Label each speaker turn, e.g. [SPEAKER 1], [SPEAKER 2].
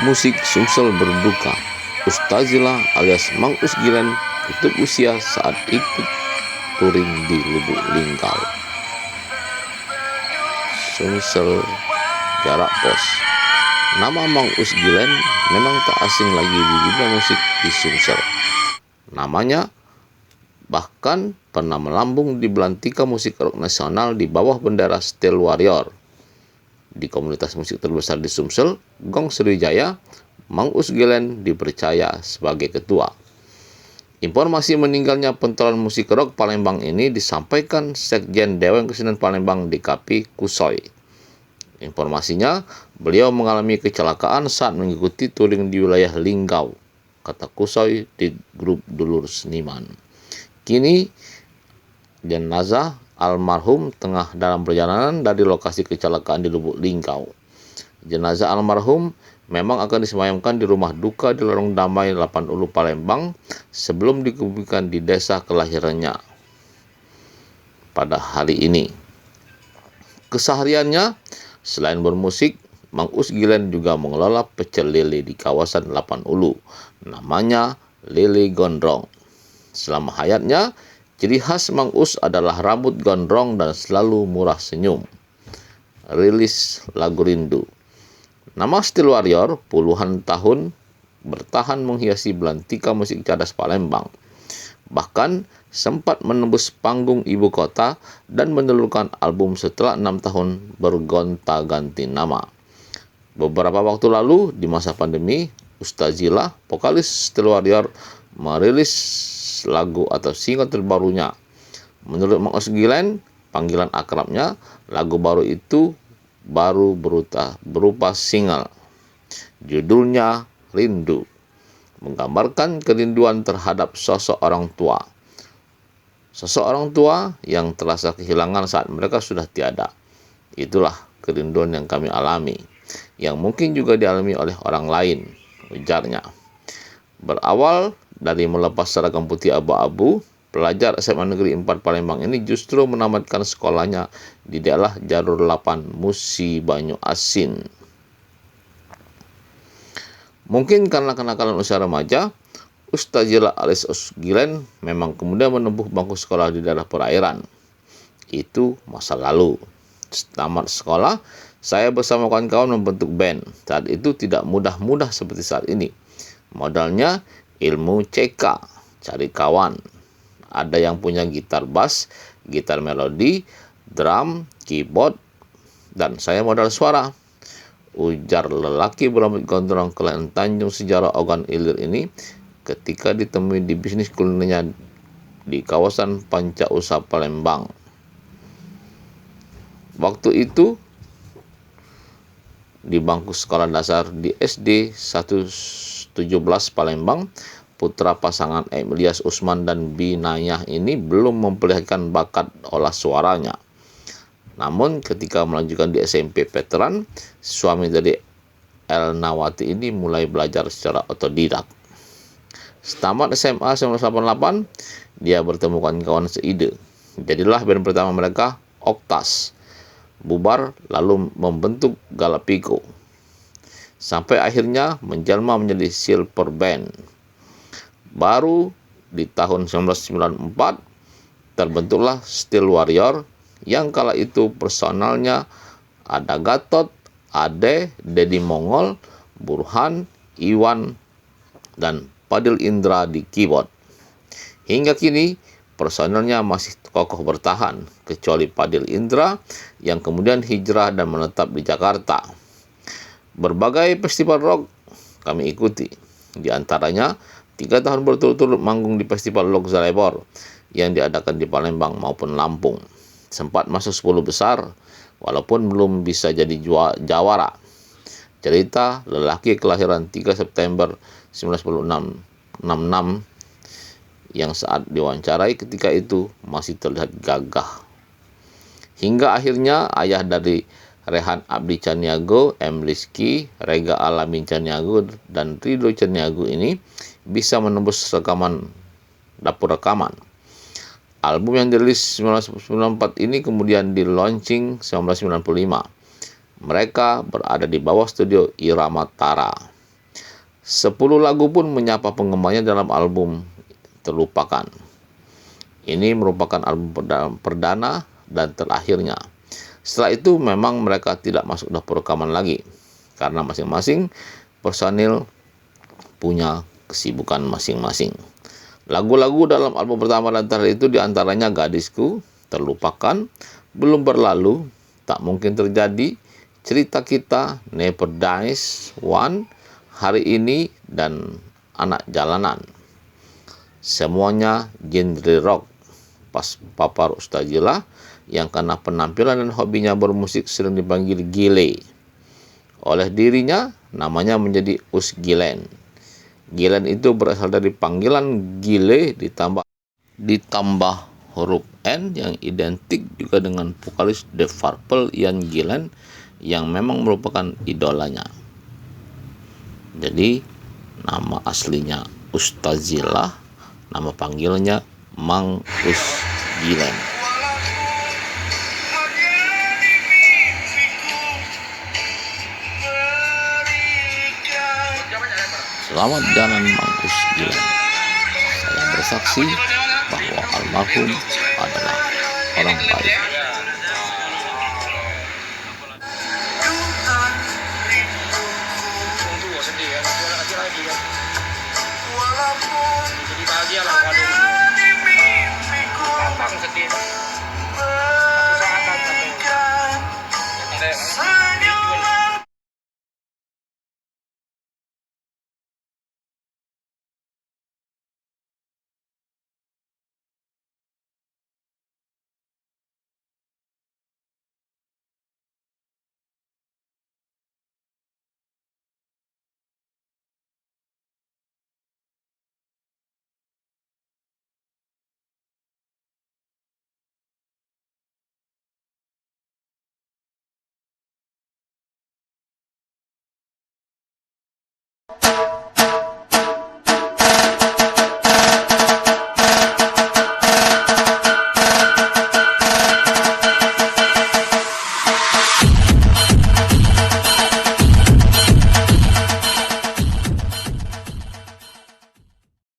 [SPEAKER 1] musik Sumsel berduka. Ustazila alias Mang Us Gilen tutup usia saat ikut touring di Lubuk Linggau. Sumsel jarak pos. Nama Mang Us Gilen memang tak asing lagi di dunia musik di Sumsel. Namanya bahkan pernah melambung di belantika musik rock nasional di bawah bendera Steel Warrior. Di komunitas musik terbesar di Sumsel, Gong Sriwijaya, Mang Us Gilen dipercaya sebagai ketua. Informasi meninggalnya pentolan musik rock Palembang ini disampaikan Sekjen Dewan Kesenian Palembang DKP Kusoy. Informasinya, beliau mengalami kecelakaan saat mengikuti touring di wilayah Linggau, kata Kusoy di grup Dulur Seniman. Kini, jenazah almarhum tengah dalam perjalanan dari lokasi kecelakaan di Lubuk Linggau. Jenazah almarhum memang akan disemayamkan di rumah duka di Lorong Damai 8 Ulu Palembang sebelum dikuburkan di desa kelahirannya pada hari ini. Kesehariannya, selain bermusik, Mang Us Gilen juga mengelola pecel lele di kawasan 8 Ulu. Namanya Lele Gondrong. Selama hayatnya, ciri khas Mang Us adalah rambut gondrong dan selalu murah senyum. Rilis lagu Rindu. Nama Steel Warrior puluhan tahun bertahan menghiasi belantika musik cadas Palembang. Bahkan sempat menembus panggung ibu kota dan menelurkan album setelah 6 tahun bergonta-ganti nama. Beberapa waktu lalu di masa pandemi, Ustazila, vokalis Steel Warrior, merilis lagu atau single terbarunya. Menurut Mang Us Gilen, panggilan akrabnya, lagu baru itu baru berupa single. Judulnya Rindu, menggambarkan kerinduan terhadap sosok orang tua. Sosok orang tua yang terasa kehilangan saat mereka sudah tiada. Itulah kerinduan yang kami alami, yang mungkin juga dialami oleh orang lain, ujarnya. Berawal dari melepas seragam putih abu-abu, pelajar SMA Negeri 4 Palembang ini justru menamatkan sekolahnya di daerah Jalur 8 Musi Banyu Asin. Mungkin karena kenakalan usia remaja, Ustazila alias Us Gilen memang kemudian menempuh bangku sekolah di daerah perairan. Itu masa lalu. Tamat sekolah, saya bersama kawan-kawan membentuk band. Saat itu tidak mudah-mudah seperti saat ini. Modalnya ilmu CK, cari kawan. Ada yang punya gitar bass, gitar melodi, drum, keyboard, dan saya modal suara. Ujar lelaki berambut gondrong kelahiran Tanjung Sejarah Ogan Ilir ini ketika ditemui di bisnis kulinernya di kawasan Panca Usaha Palembang. Waktu itu di bangku sekolah dasar di SD 117 Palembang, putra pasangan Ilyas Usman dan Binayah ini belum memperlihatkan bakat olah suaranya. Namun ketika melanjutkan di SMP Veteran, suami dari Elnawati ini mulai belajar secara otodidak. Setamat SMA 1988, dia bertemu kawan-kawan seide. Jadilah band pertama mereka, Oktas. Bubar lalu membentuk Galapiko. Sampai akhirnya menjelma menjadi Silver Band. Baru di tahun 1994 terbentuklah Steel Warrior yang kala itu personalnya ada Gatot, Ade, Dedi Mongol, Burhan, Iwan, dan Padil Indra di keyboard. Hingga kini personelnya masih kokoh bertahan, kecuali Padil Indra yang kemudian hijrah dan menetap di Jakarta. Berbagai festival rock kami ikuti, di antaranya 3 tahun berturut-turut manggung di Festival Rock Zalebor yang diadakan di Palembang maupun Lampung. Sempat masuk 10 besar, walaupun belum bisa jadi jawara. Cerita lelaki kelahiran 3 September 1966 yang saat diwawancarai ketika itu masih terlihat gagah. Hingga akhirnya ayah dari Rehan Abdi Caniago, M. Rizky, Rega Alamin Caniago, dan Ridho Caniago ini bisa menembus dapur rekaman. Album yang dirilis 1994 ini kemudian di launching 1995. Mereka berada di bawah studio Irama Tara. 10 lagu pun menyapa penggemarnya dalam album Terlupakan. Ini merupakan album perdana dan terakhirnya. Setelah itu memang mereka tidak masuk dapur rekaman lagi, karena masing-masing personil punya kesibukan masing-masing. Lagu-lagu dalam album pertama dan terakhir itu diantaranya Gadisku, Terlupakan, Belum Berlalu, Tak Mungkin Terjadi, Cerita Kita, Never Dies, One, Hari Ini, dan Anak Jalanan. Semuanya genre rock. Pas papar Ustazillah yang karena penampilan dan hobinya bermusik sering dipanggil Gile. Oleh dirinya, namanya menjadi Us Gilen. Gilen itu berasal dari panggilan Gile ditambah huruf N yang identik juga dengan vokalis The Purple Ian Gillan yang memang merupakan idolanya. Jadi nama aslinya Ustazillah, nama panggilnya Mang Us Gilen. Selamat jalan Mang Us Gilen. Saya bersaksi bahwa almarhum adalah orang baik.
[SPEAKER 2] Jadi bahagia lah waduh. Gampang sedih.